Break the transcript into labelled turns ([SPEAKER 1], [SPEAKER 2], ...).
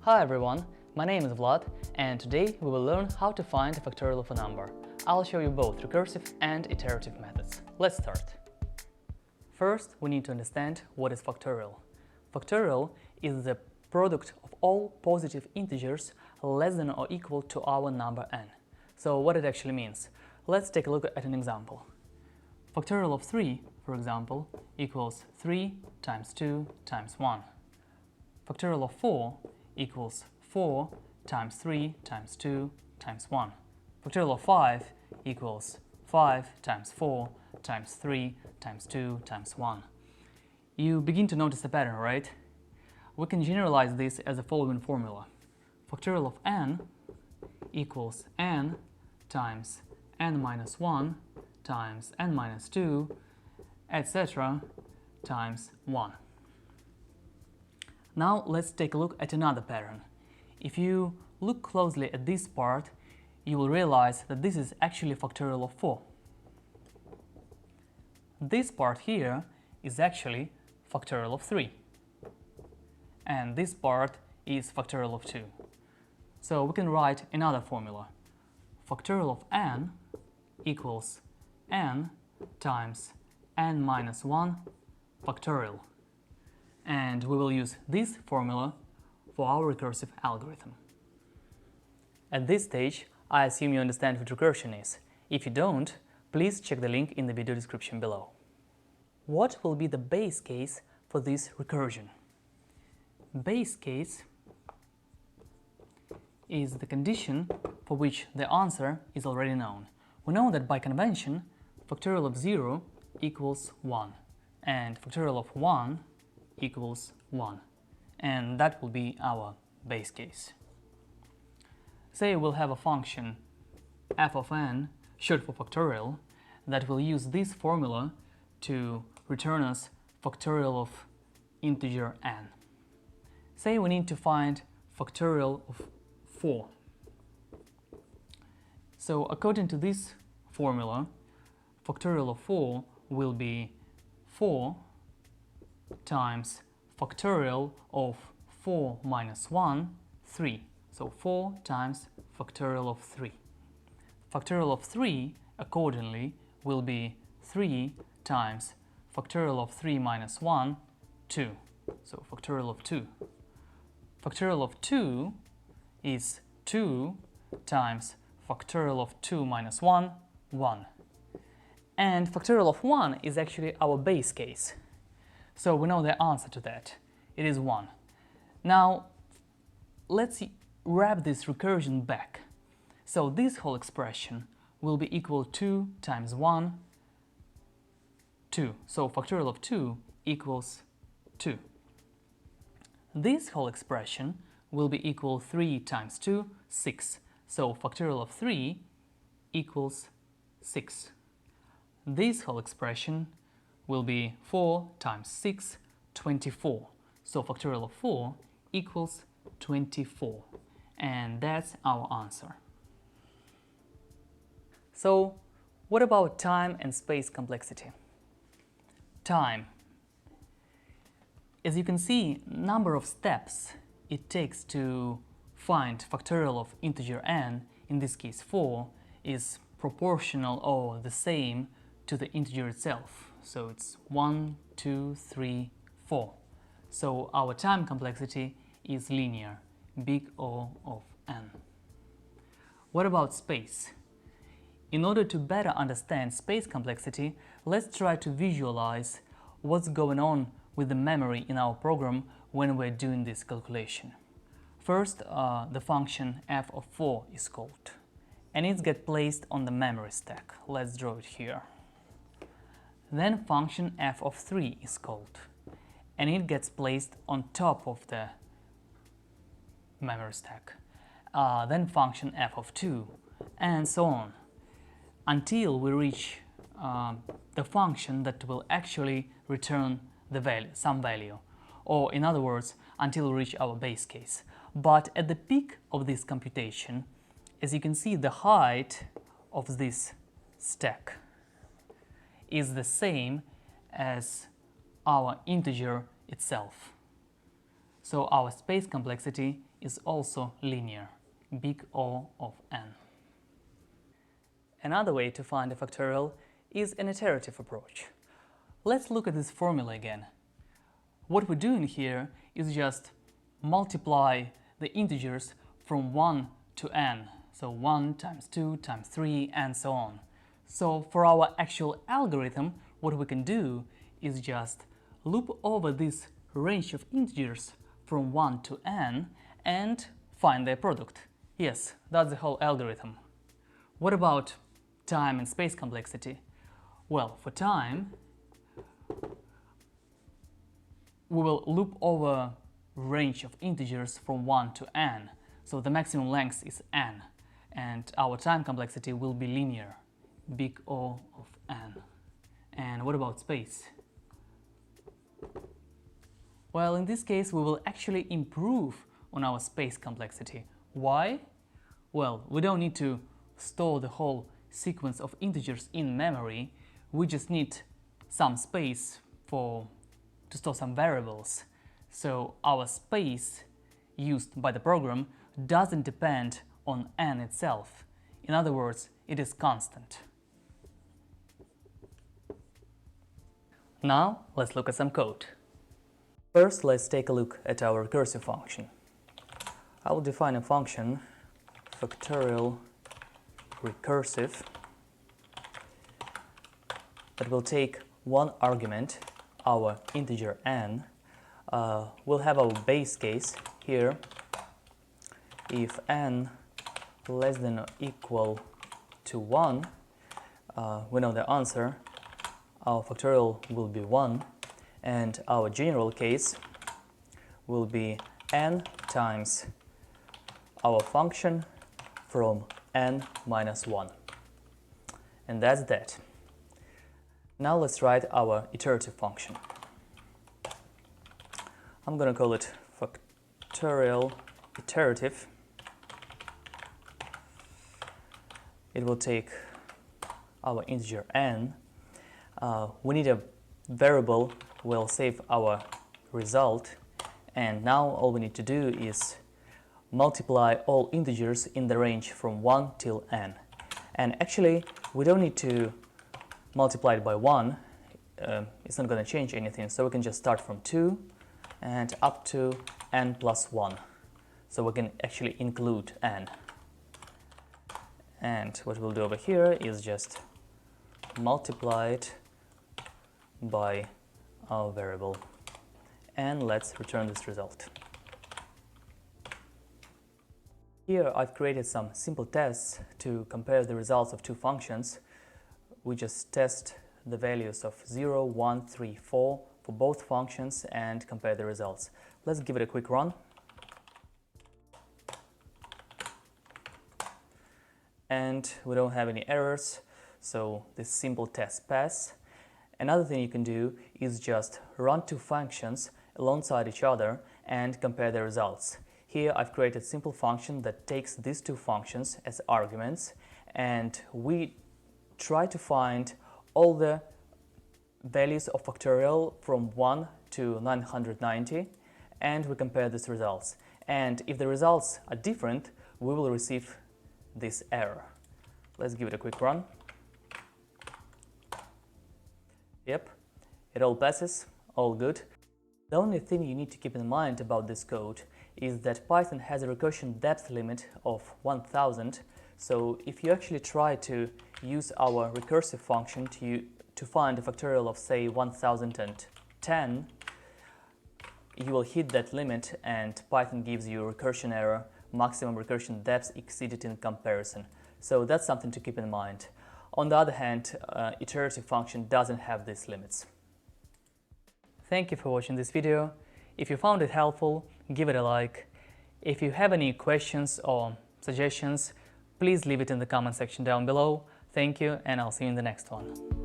[SPEAKER 1] Hi everyone, my name is Vlad, and today we will learn how to find the factorial of a number. I'll show you both recursive and iterative methods. Let's start. First, we need to understand what is factorial. Factorial is the product of all positive integers less than or equal to our number n. So what it actually means. Let's take a look at an example. Factorial of 3, for example, equals 3 times 2 times 1. Factorial of 4 equals 4 times 3 times 2 times 1. Factorial of 5 equals 5 times 4 times 3 times 2 times 1. You begin to notice a pattern, right? We can generalize this as the following formula. Factorial of n equals n times n minus 1 times n minus 2, etc. times 1. Now let's take a look at another pattern. If you look closely at this part, you will realize that this is actually factorial of 4. This part here is actually factorial of 3. And this part is factorial of 2. So we can write another formula. Factorial of n equals n times n minus 1 factorial. And we will use this formula for our recursive algorithm. At this stage, I assume you understand what recursion is. If you don't, please check the link in the video description below. What will be the base case for this recursion? Base case is the condition for which the answer is already known. We know that by convention, factorial of 0 equals 1, and factorial of 1 equals 1, and that will be our base case. Say we'll have a function f of n, short for factorial, that will use this formula to return us factorial of integer n. Say we need to find factorial of 4. So according to this formula, factorial of 4 will be 4 times factorial of 4 minus 1, 3. So 4 times factorial of 3. Factorial of 3, accordingly, will be 3 times factorial of 3 minus 1, 2. So factorial of 2. Factorial of 2 is 2 times factorial of 2 minus 1, 1. And factorial of 1 is actually our base case. So we know the answer to that. It is 1. Now, let's wrap this recursion back. So this whole expression will be equal to 2 times 1, 2. So factorial of 2 equals 2. This whole expression will be equal 3 times 2, 6. So factorial of 3 equals 6. This whole expression will be 4 times 6, 24. So factorial of 4 equals 24. And that's our answer. So what about time and space complexity? Time. As you can see, number of steps it takes to find factorial of integer n, in this case 4, is proportional or the same to the integer itself. So it's 1, 2, 3, 4. So our time complexity is linear, big O of n. What about space? In order to better understand space complexity, let's try to visualize what's going on with the memory in our program when we're doing this calculation. First, the function f of 4 is called, and it gets placed on the memory stack. Let's draw it here. Then function f of 3 is called, and it gets placed on top of the memory stack. Then function f of 2, and so on, until we reach the function that will actually return the value, some value, or in other words, until we reach our base case. But at the peak of this computation, as you can see, the height of this stack is the same as our integer itself. So our space complexity is also linear, big O of n. Another way to find a factorial is an iterative approach. Let's look at this formula again. What we're doing here is just multiply the integers from 1 to n. So 1 times 2 times 3 and so on. So for our actual algorithm, what we can do is just loop over this range of integers from 1 to n and find their product. Yes, that's the whole algorithm. What about time and space complexity? Well, for time, we will loop over range of integers from 1 to n. So the maximum length is n, and our time complexity will be linear, big O of n. And what about space? Well, in this case, we will actually improve on our space complexity. Why? Well, we don't need to store the whole sequence of integers in memory. We just need some space to store some variables. So our space used by the program doesn't depend on n itself. In other words, it is constant. Now, let's look at some code. First, let's take a look at our recursive function. I will define a function, factorial recursive, that will take one argument, our integer n. We'll have our base case here. If n less than or equal to 1, we know the answer. Our factorial will be 1, and our general case will be n times our function from n minus 1. And that's that. Now let's write our iterative function. I'm going to call it factorial iterative. It will take our integer n. We need a variable. We'll save our result, and now all we need to do is multiply all integers in the range from 1 till n. And actually, we don't need to multiply it by 1. It's not going to change anything, so we can just start from 2 and up to n plus 1. So we can actually include n. And what we'll do over here is just multiply it by our variable. And let's return this result. Here I've created some simple tests to compare the results of two functions. We just test the values of 0, 1, 3, 4 for both functions and compare the results. Let's give it a quick run. And we don't have any errors, so this simple test pass. Another thing you can do is just run two functions alongside each other and compare the results. Here I've created a simple function that takes these two functions as arguments, and we try to find all the values of factorial from 1 to 990, and we compare these results. And if the results are different, we will receive this error. Let's give it a quick run. Yep, it all passes, all good. The only thing you need to keep in mind about this code is that Python has a recursion depth limit of 1000. So if you actually try to use our recursive function to find a factorial of, say, 1010, you will hit that limit and Python gives you a recursion error, maximum recursion depth exceeded in comparison. So that's something to keep in mind. On the other hand, iterative function doesn't have these limits. Thank you for watching this video. If you found it helpful, give it a like. If you have any questions or suggestions, please leave it in the comment section down below. Thank you, and I'll see you in the next one.